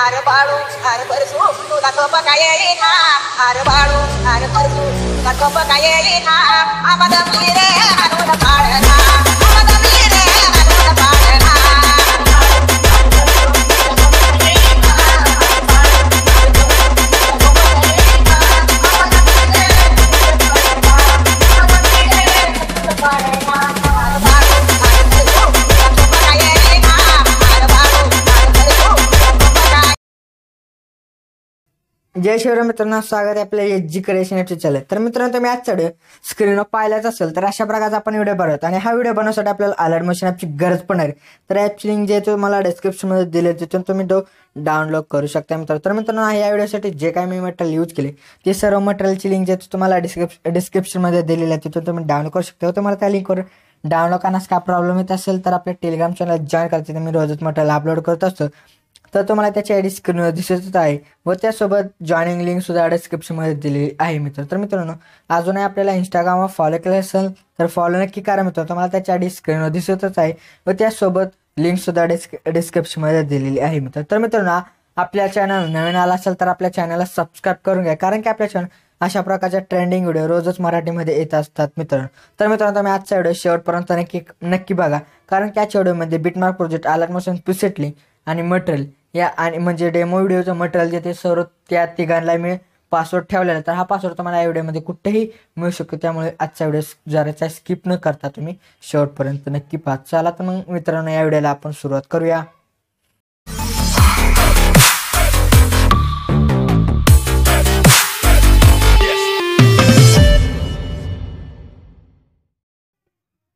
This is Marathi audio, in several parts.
आर बाळू आर परसू तुला सोप काय येईना आर बाळू आर परसू तुला सोप काय येईना आम्हाला मिरे आणून पाळना आम्हाला मिरे आणून पाळना जय शिवराय मित्रांनो, स्वागत आहे आपल्या एजी क्रिएशन यूट्यूब चॅनल। तर मित्रांनो, तुम्ही आजचा व्हिडिओ स्क्रीनवर पाहिलाच असेल तर अशा प्रकारचा आपण व्हिडिओ बनवतो आणि हा व्हिडिओ बनवण्यासाठी आपल्याला अलाइट मोशन ॲपची गरज पडणार आहे। तर ॲपची लिंक जे आहे तुम्हाला डिस्क्रिप्शनमध्ये दिली तिथून तुम्ही तो डाउनलोड करू शकता मित्रांनो। तर मित्रांनो, या व्हिडिओसाठी जे काही मी मटेरियल यूज केले ते सर्व मटेरियलची लिंक जे तुम्हाला डिस्क्रिप्शनमध्ये दिलेली आहे तिथून तुम्ही डाउनलोड करू शकता। तुम्हाला त्या लिंकवर डाउनलोड करण्यास काय प्रॉब्लेम येत असेल तर आपल्या टेलिग्राम चॅनल जॉईन करायचे, मी रोजच मटेरियल अपलोड करत असतो। तर तुम्हाला त्याची आयडी स्क्रीनवर दिसतच आहे व त्यासोबत जॉईनिंग लिंक सुद्धा डिस्क्रिप्शनमध्ये दिलेली आहे मित्र। तर मित्रांनो, अजूनही आपल्याला इंस्टाग्रामवर फॉलो केलं असेल तर फॉलो नक्की करा मित्र, तुम्हाला त्याची आयडी स्क्रीनवर दिसतच आहे व त्यासोबत लिंक सुद्धा डिस्क्रिप्शनमध्ये दिलेली आहे मित्र। तर मित्रांनो, आपल्या चॅनल नवीन आला असेल तर आपल्या चॅनलला सबस्क्राईब करून घ्या, कारण की आपल्या चॅनल अशा प्रकारच्या ट्रेंडिंग व्हिडिओ रोजच मराठीमध्ये येत असतात मित्रांनो। तर मित्रांनो, तुम्ही आजचा व्हिडिओ शेवटपर्यंत नक्की बघा, कारण की आजच्या व्हिडिओमध्ये बिटमार्क प्रोजेक्ट, अलाइटमोशन प्रीसेट लिंक आणि मटेरियल या आणि म्हणजे डेमो व्हिडिओचं मटेरियल जे ते सर्व त्या तिघांना मी पासवर्ड ठेवलेला, तर हा पासवर्ड तुम्हाला या व्हिडिओमध्ये कुठेही मिळू शकतो। त्यामुळे आजचा व्हिडिओ जराचा स्किप न करता तुम्ही शेवटपर्यंत नक्की पाहा। चला तर मग मित्रांनो, या व्हिडिओला आपण सुरुवात करूया।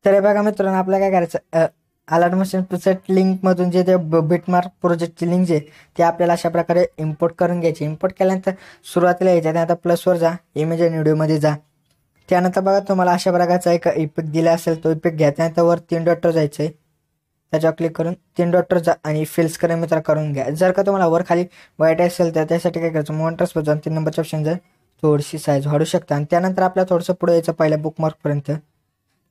तर हे बघा मित्रांनो, आपल्याला काय करायचं, अलाइटमोशन प्रीसेट लिंक मधून जे ते बिटमार्क प्रोजेक्टची लिंक जे ते आपल्याला अशा प्रकारे इम्पोर्ट करून घ्यायची। इम्पोर्ट केल्यानंतर सुरुवातीला यायच्या, त्यानंतर प्लसवर जा, इमेज आणि व्हिडिओमध्ये जा। त्यानंतर बघा तुम्हाला अशा प्रकारचा एक इफेक्ट दिला असेल तो इफेक्ट घ्या। त्यानंतर वर 3 डॉटवर जायचं आहे, त्याच्यावर क्लिक करून 3 डॉटवर जा आणि फिल्स करून मित्र करून घ्या। जर का तुम्हाला वर खाली वाईट असेल तर त्यासाठी काय करायचं, मॉनिटर्सवर जाऊन 3 नंबरच्या ऑप्शन जर थोडीशी साईज वाढू शकता आणि त्यानंतर आपल्याला थोडंसं पुढे यायचं पहिल्या बुकमार्कपर्यंत।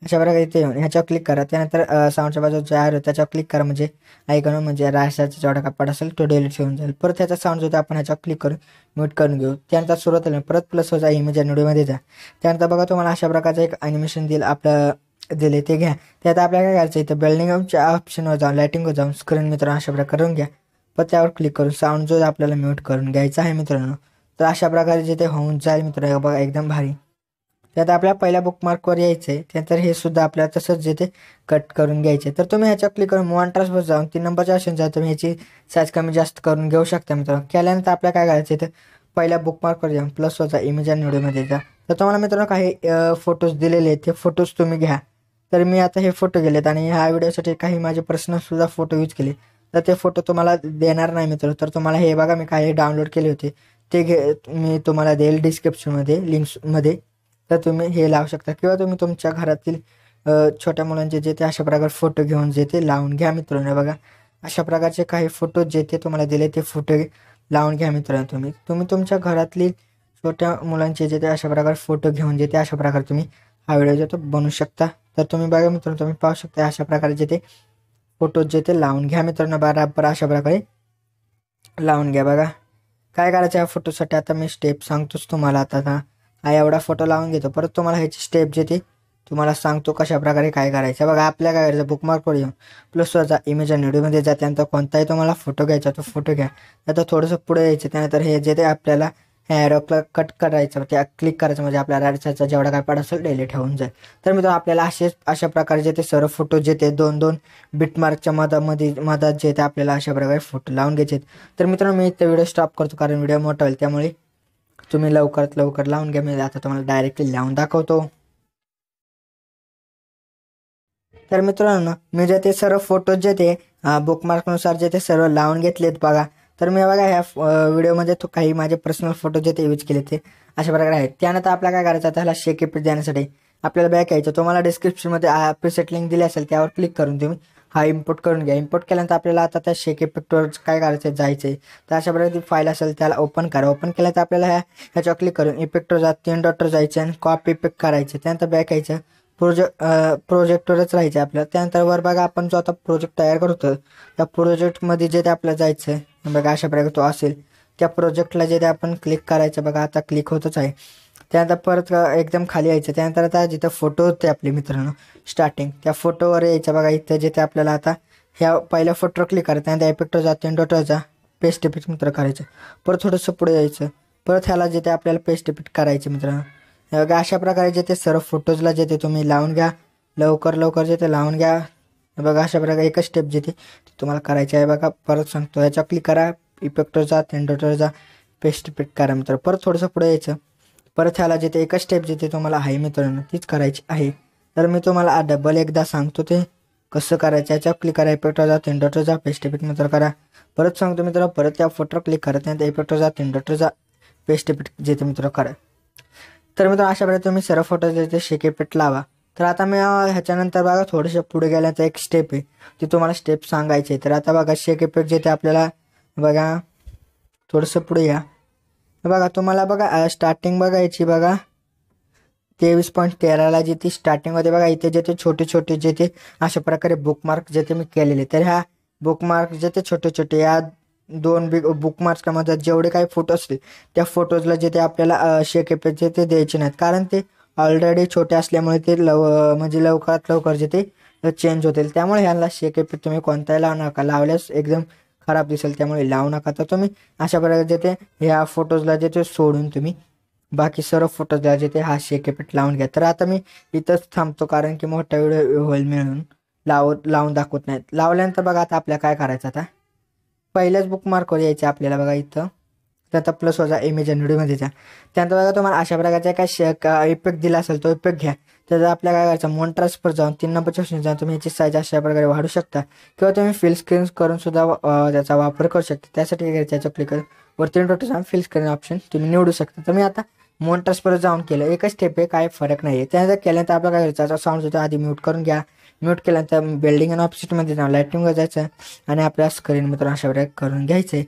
अशा प्रकारे इथे येऊन ह्याच्यावर क्लिक करा। त्यानंतर साऊंडच्या बाजूला जे आहे त्याच्यावर क्लिक करा, म्हणजे ऐकणं म्हणजे राशाचा जेवढा कापड असेल तो डिलीट होऊन जाईल। परत ह्याचा साऊंड जो आपण ह्याच्यावर क्लिक करून म्यूट करून घेऊ। त्यानंतर सुरुवातीला परत प्लस जा, इमेज आणि व्हिडिओमध्ये जा। त्यानंतर बघा तुम्हाला अशा प्रकारचं एक ॲनिमेशन दिले ते घ्या। त्यात आपल्याला काय करायचं, इथं बिल्डिंगच्या ऑप्शनवर जाऊन लाईटिंगवर जाऊन स्क्रीन मित्रांनो अशा प्रकारे करून घ्या। पण त्यावर क्लिक करून साऊंड जो आपल्याला म्यूट करून घ्यायचा आहे मित्रांनो। तर अशा प्रकारे जे ते होऊन जाईल मित्रांनो, बघा एकदम भारी। त्यात आपल्याला पहिल्या बुकमार्कवर यायचं आहे, त्यानंतर हे सुद्धा आपल्याला तसंच जे ते कट करून घ्यायचे। तर तुम्ही ह्याच्यावर क्लिक करून मॉनिटर्सवर जाऊन 3 नंबरच्या ऑप्शन जा, तुम्ही ह्याची साईज कमी जास्त करून घेऊ शकता मित्रांनो। केल्यानंतर आपल्याला काय करायचं आहे, तर पहिल्या बुकमार्कवर जाऊन प्लसवर जा, इमेज आणि व्हिडिओमध्ये जा। तर तुम्हाला मित्रांनो काही फोटोज दिलेले आहेत, ते फोटोज तुम्ही घ्या। तर मी आता हे फोटो गेलेत आणि ह्या व्हिडिओसाठी काही माझे पर्सनल सुद्धा फोटो यूज केले, तर ते फोटो तुम्हाला देणार नाही मित्रांनो। तर तुम्हाला हे बघा, मी काही डाउनलोड केले होते ते मी तुम्हाला देईल डिस्क्रिप्शनमध्ये लिंक्समध्ये। तर तुम्ही हे लावू शकता किंवा तुम्ही तुमच्या घरातील छोट्या मुलांचे जे ते अशा प्रकारे फोटो घेऊन जे ते लावून घ्या मित्रांनो। बघा अशा प्रकारचे काही फोटो जे ते तुम्हाला दिले ते फोटो लावून घ्या मित्रांनो। तुम्ही तुमच्या घरातील छोट्या मुलांचे जे ते अशा प्रकारे फोटो घेऊन जे ते अशा प्रकारे तुम्ही हा व्हिडिओ जे तो बनवू शकता। तर तुम्ही बघा मित्रांनो, तुम्ही पाहू शकता अशा प्रकारे जे ते फोटो जे ते लावून घ्या मित्रांनो। बरोबर अशा प्रकारे लावून घ्या। बघा काय करायचं या फोटोसाठी, आता मी स्टेप सांगतोच तुम्हाला। आता हा एवढा फोटो लावून घेतो, परत तुम्हाला ह्याची स्टेप जे ते तुम्हाला सांगतो कशा प्रकारे काय करायचं। बघा आपल्या काय करायचं, बुकमार्कवर येऊन प्लसवर जा, इमेज आणि व्हिडिओमध्ये जा। त्यानंतर कोणताही तुम्हाला फोटो घ्यायचा तो फोटो घ्या। आता थोडंसं पुढे यायचं, त्यानंतर हे जे ते आपल्याला ॲरोला कट करायचं, त्या क्लिक करायचं, म्हणजे आपल्या राडसाचा जेवढा काय पाड असेल डिलीट होऊन जाईल। तर मित्रांनो, आपल्याला अशा प्रकारे जे ते सर्व फोटो जे ते 2-2 बिटमार्कच्या मधात जे ते आपल्याला अशा प्रकारे फोटो लावून घ्यायचे। तर मित्रांनो, मी इथे व्हिडिओ स्टॉप करतो, कारण व्हिडिओ मोठा होईल, त्यामुळे तुम्ही लवकरात लवकर लावून घ्या। मी आता तुम्हाला डायरेक्टली लावून दाखवतो। तर मित्रांनो, मी जे ते सर्व फोटो जे ते बुकमार्कनुसार जे ते सर्व लावून घेतलेत बघा। तर मी बघा ह्या व्हिडिओमध्ये तो काही माझे पर्सनल फोटो जे ते यूज केले ते अशा प्रकारे आहेत। त्यानंतर आपल्याला काय करायचं, त्याला शेक इफेक्ट देण्यासाठी आपल्याला बॅक यायचं। तुम्हाला डिस्क्रिप्शनमध्ये प्रीसेट लिंक दिली असेल, त्यावर क्लिक करून तुम्ही हा इम्पोर्ट करून घ्या। इम्पोर्ट केल्यानंतर आपल्याला आता त्या शेक इफेक्टवर काय करायचं, जायचं आहे। तर अशा प्रकारे ती फाईल असेल त्याला ओपन करा। ओपन केल्यानंतर आपल्याला ह्याच्यावर क्लिक करून इफेक्टवर जा, 3 डॉटवर जायचं आणि कॉपी इफेक्ट करायचं। त्यानंतर बॅक यायचं, प्रोजेक्टवरच राहायचं आपल्याला। त्यानंतर वर बघा आपण जो आता प्रोजेक्ट तयार करतो त्या प्रोजेक्टमध्ये जे ते आपल्याला जायचं आहे बघा अशा प्रकारे तो असेल त्या प्रोजेक्टला जे ते आपण क्लिक करायचं बघा. आता क्लिक होतच आहे. त्यानंतर परत एकदम खाली यायचं. त्यानंतर आता जिथं फोटो होते आपले मित्रांनो स्टार्टिंग त्या फोटोवर यायचं बघा. इथं जिथे आपल्याला आता ह्या पहिल्या फोटोवर क्लिक करायचं. त्यानंतर इफेक्टवर जा, इंडोटवर जा, पेस्ट इफेक्ट मित्र करायचं. परत थोडंसं पुढे यायचं. परत ह्याला जिथे आपल्याला पेस्ट इफेक्ट करायचे मित्रांनो. बघा अशा प्रकारे जिथे सर्व फोटोजला जिथे तुम्ही लावून घ्या. लवकर जिथे लावून घ्या. बघा अशा प्रकारे एकच स्टेप जिथे तुम्हाला करायची आहे बघा. परत सांगतो याच्यावर क्लिक करा, इफेक्टवर जा, इंडोटवर जा, पेस्ट इफेक्ट करा मित्र. परत थोडंसं पुढे यायचं. परत ह्याला जिथे एकच स्टेप जिथे तुम्हाला आहे मित्रांनो तीच करायची आहे. तर मी तुम्हाला डबल एकदा सांगतो ते कसं करायचं. याच्यावर क्लिक करा, इफेक्टवर जा, इंडोटवर जा, पेस्ट इफेक्ट मित्र करा. परत सांगतो मित्र परत त्या फोटोवर क्लिक करा. त्यानंतर इफेक्टवर जा, इंडोटवर जा, पेस्ट इफेक्ट जिथे मित्र करा. तर मित्र अशा प्रकारे तुम्ही सर्व फोटो जिथे शेक इफेक्ट लावा. तर आता मी ह्याच्यानंतर बघा थोडंसं पुढे गेल्याचं एक स्टेप आहे ती तुम्हाला स्टेप सांगायची. तर आता बघा शेक इफेक्ट जिथे आपल्याला बघा थोडंसं पुढे या. बघा तुम्हाला बघा स्टार्टिंग बघायची बघा 23.13ला जिथे स्टार्टिंगमध्ये बघा इथे जिथे छोटे जिथे अशा प्रकारे बुकमार्क जिथे मी केलेले. तर ह्या बुकमार्क जिथे छोटे या 2 बुकमार्क्समध्ये जेवढे काही फोटो असतील त्या फोटोजला जिथे आपल्याला शेक इफेक्ट जिथे द्यायचे नाहीत. कारण ते ऑलरेडी छोटे असल्यामुळे ते म्हणजे लवकरात लवकर जिथे चेंज होतील. त्यामुळे ह्याला शेक इफेक्ट तुम्ही कोणताही लावू नका. लावल्यास एकदम खराब दिसेल त्यामुळे लावू नका. तर तुम्ही अशा प्रकारे जिथे ह्या फोटोजला जिथे सोडून तुम्ही बाकी सर्व फोटोजला जिथे हा शेक इफेक्ट लावून घ्या. तर आता मी इथंच थांबतो कारण की मोठा व्हिडिओ होईल मिळून लावून दाखवत नाहीत. लावल्यानंतर बघा आता आपल्याला काय करायचं. आता पहिल्याच बुकमार्कवर यायचं आपल्याला बघा इथं. त्यात प्लस वजा इमेज आणि व्हिडिओमध्ये जा. त्यानंतर बघा तुम्हाला अशा प्रकारचा काय इफेक्ट दिला असेल तो इफेक्ट घ्या. त्याचा आपल्याला काय करायचं मोन ट्रान्सफर जाऊन 3 नंबरच्या ऑप्शन जाऊन तुम्ही याची साईज अशा प्रकारे वाढू शकता किंवा तुम्ही फिल स्क्रीन करून सुद्धा त्याचा वापर करू शकता. त्यासाठी काय करायचं त्याच्या क्लिक वरती डॉट जाऊन फिल स्क्रीन ऑप्शन तुम्ही निवडू शकता. तर मी आता मोन ट्रान्सफर जाऊन केलं. एकच स्टेप आहे काय फरक नाही आहे. त्यानंतर केल्यानंतर आपल्याला काय करायचं साऊंड होतं आधी म्यूट करून घ्या. म्यूट केल्यानंतर बिल्डिंग आणि ऑफिसमध्ये जाऊन लाईटिंगवर जायचं आणि आपल्या स्क्रीन मित्र अशा प्रकारे करून घ्यायचं आहे.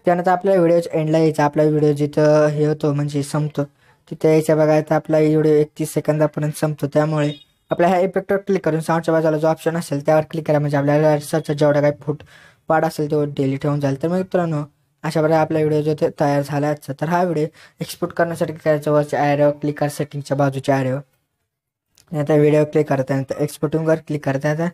त्यानंतर आपल्या व्हिडिओच्या एंडला यायचा. आपला व्हिडिओ जिथं हे होतो म्हणजे संपतो तिथे यायचा बघा. तर आपला व्हिडिओ 31 सेकंदापर्यंत संपतो. त्यामुळे आपल्या ह्या इफेक्टवर क्लिक करून साऊंडच्या बाजूला जो ऑप्शन असेल त्यावर क्लिक करा. म्हणजे आपल्याला सर्च जेवढा काही पार्ट असेल तो डिलीट होऊन जाईल. तर मित्रांनो अशा प्रकारे आपला व्हिडिओ जो तयार झाला आहे. तर हा व्हिडिओ एक्सपोर्ट करण्यासाठी करायचं वरच्या ॲरो क्लिक करा, सेटिंगच्या बाजूच्या ॲरो. नंतर व्हिडिओ क्लिक करा. त्यानंतर एक्सपोर्टिंगवर क्लिक करा. त्यानंतर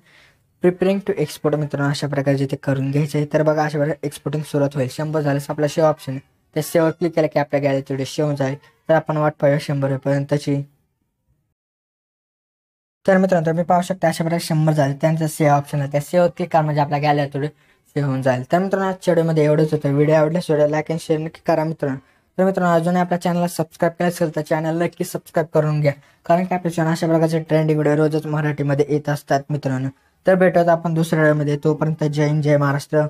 प्रिपेरिंग टू एक्सपोर्ट मित्रांनो अशा प्रकारे जिथे करून घ्यायचं आहे. तर बघा अशा प्रकारे एक्सपोर्टिंग सुरुवात होईल. 100 झाल्यास आपला सेव्ह ऑप्शन आहे त्या सेव्हवर क्लिक केलं की आपल्या गॅलरीत व्हिडिओ सेव्ह जाईल. तर आपण वाट पाहूया 100 रुपयापर्यंतची. तर मित्रांनो तुम्ही पाहू शकता अशा प्रकारे 100 झाले. त्यांचं सेव्ह ऑप्शन आहे त्या सेव्ह क्लिक करा म्हणजे आपल्या गॅलरीत व्हिडिओ सेव्ह होऊन जाईल. तर मित्रांनो आजच्या व्हिडिओमध्ये एवढंच होतं. व्हिडिओ आवडल्यास व्हिडिओ लाईक आणि शेअर नक्की करा मित्रांनो. तर मित्रांनो अजूनही आपल्या चॅनलला सबस्क्राईब केलं असेल तर चॅनल नक्की सबस्क्राईब करून घ्या. कारण की आपल्या चॅनल अशा प्रकारचे ट्रेंडिंग व्हिडिओ रोजच मराठीमध्ये येत असतात मित्रांनो. तर भेटूयात आपण दुसऱ्या व्हिडिओमध्ये. तोपर्यंत जय हिंद जय महाराष्ट्र.